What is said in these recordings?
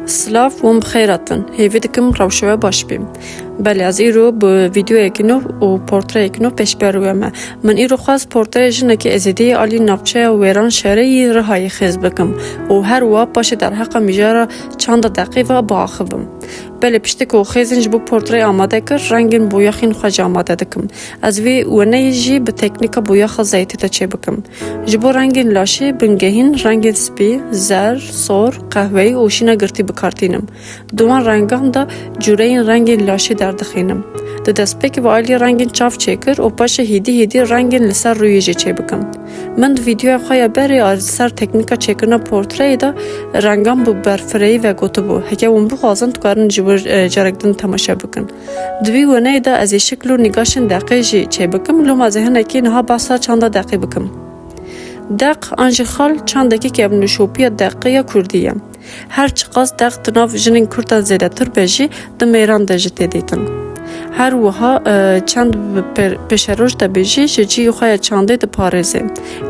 سلاف وم بخیراتن هیویدکم روشوه باش بیم. بله از ایرو به ویدیو اکنو و پورتره اکنو پیش برویمه. من ایرو خواست پورتره جنه که ازیدی علی نبچه و ویران شهری رهای خیز بکم و هر واب باشه در حق میجاره چند دقیقه با آخوم. بله پشت که خیزنج بو پورتره آماده کر رنگین بویاخین خواج آماده دکم. از وی ونه جی به تکنیک بویاخ زیتی تا چه بکم. جبو رنگین لاشه بنگهین رنگین سپی، زر، سور، قهوه‌ای و شینا گرتی بکارتینم. دوان رنگان دا جوره این رنگین لاشه در دخینم. ده دستپیک و آلی رنگین چاف چکر و پاش هیدی رنگین لسر روی جه چه بکم. من دو ویدیو خواهی بری از سر تکنیکا چکرنا پورتره دا رنگان بو برفرهی و گوتو بو. هکه اون بخوازن تو کارن جرگدن تماشا بکن. دوی ونه دا از شکل و نگاشن دقیق جه چه بکم لوم از هنه که نها بسا چند دقیق بکم. دق آنجی خال چند دقیقه ابن شوپی دقیقه کردیم. هر چقدر دق تناف جنین کردن زیده تر بجی دمیران دجت دیدن. هر وها چند پشروش دا بجی جی خواه چنده دا پارزه.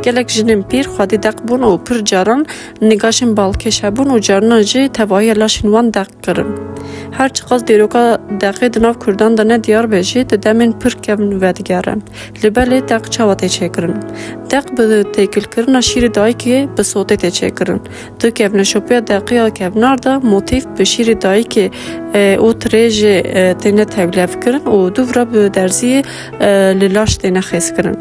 گلک جنین پیر خودی دق بون و پر جاران نگاشن بالکش بون و جارنا جی تواهی لاشن وان دق کرن. هر چقدر دیروکا دقیق دناف کردن دانه دیار بجی دمین پر کم ودگاره. لباله دق چاواته چه کرن. دق به تیکل کرن شیر دایی که به صوته ته چه کرن. تو که ابن شوپیا دقیقا که ابنار دا موتیف به شیر دایی که او تریج تینه تبلیف کرن و دو به درزی للاش تینه خیز کرن.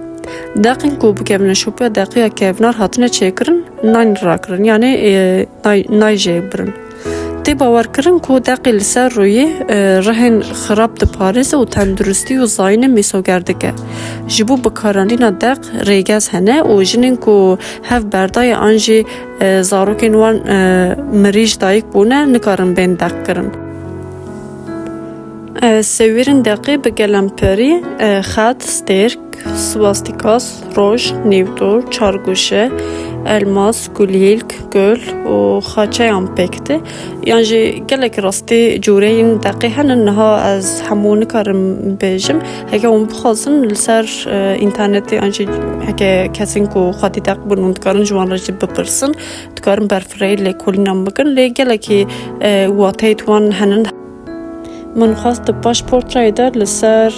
دقیقا که بو که ابن شوپیا دقیقا که ابنار حتنه چه کرن ناین را کرن یعنی نای جه برن. تی باور کردن که دقیق سر روی رهن خراب د پاریس و تندرستی و زاین میسوگرده که جبو بکارانینا دق ریگز هنه و جنین که هف بردای آنجی زاروکین وان مریج دایک بونه نکارن بین دق کرن. سویرن دقیق به گلمپری خط سترک سواستیکاس روش نیودور چارگوشه elmas, gulilk, gül و خاچه هم پکته یعنی گلک راستی جوره این دقیقا نها از همون کارم بیشم اگه اون بخواستن لسر اینترنت یعنی اگه کسی کو خاطی دق بنون کارن جوان راجع بپرسن کارم برفری لکولی نام بکن لگلکی واتی توان هنن من خواست باش پورتره دار لسر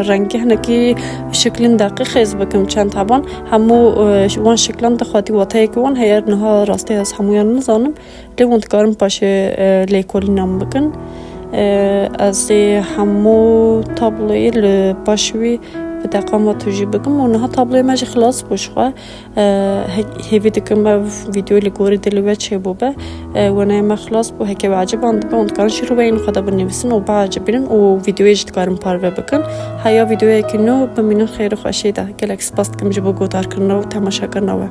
رنگی هنگی شکلین دقیق خیز بکم چند طبعا همو وان شکلان دخواتی واتایی که وان هیر نها راسته از همویان نزانم لیوان تکارم باش لیکولی نام بکن از همو تابلوی لباشوی به دقیقا توجیه بکم و نها تابلوی مجی خلاص بوشخواه هیوی دکم ویدیو لگوری دلوه چه بوبه و نه ما خلاص بو هکی واجب آنده به اندکارن شروع به این خدا بنویسن و باعجب بینن و ویدیوی جدکارم پاروه بکن هیا ویدیوی که نو بمینن خیر خوشی ده گلک سپاست کم جبو گودار کرنه و تماشا کرنه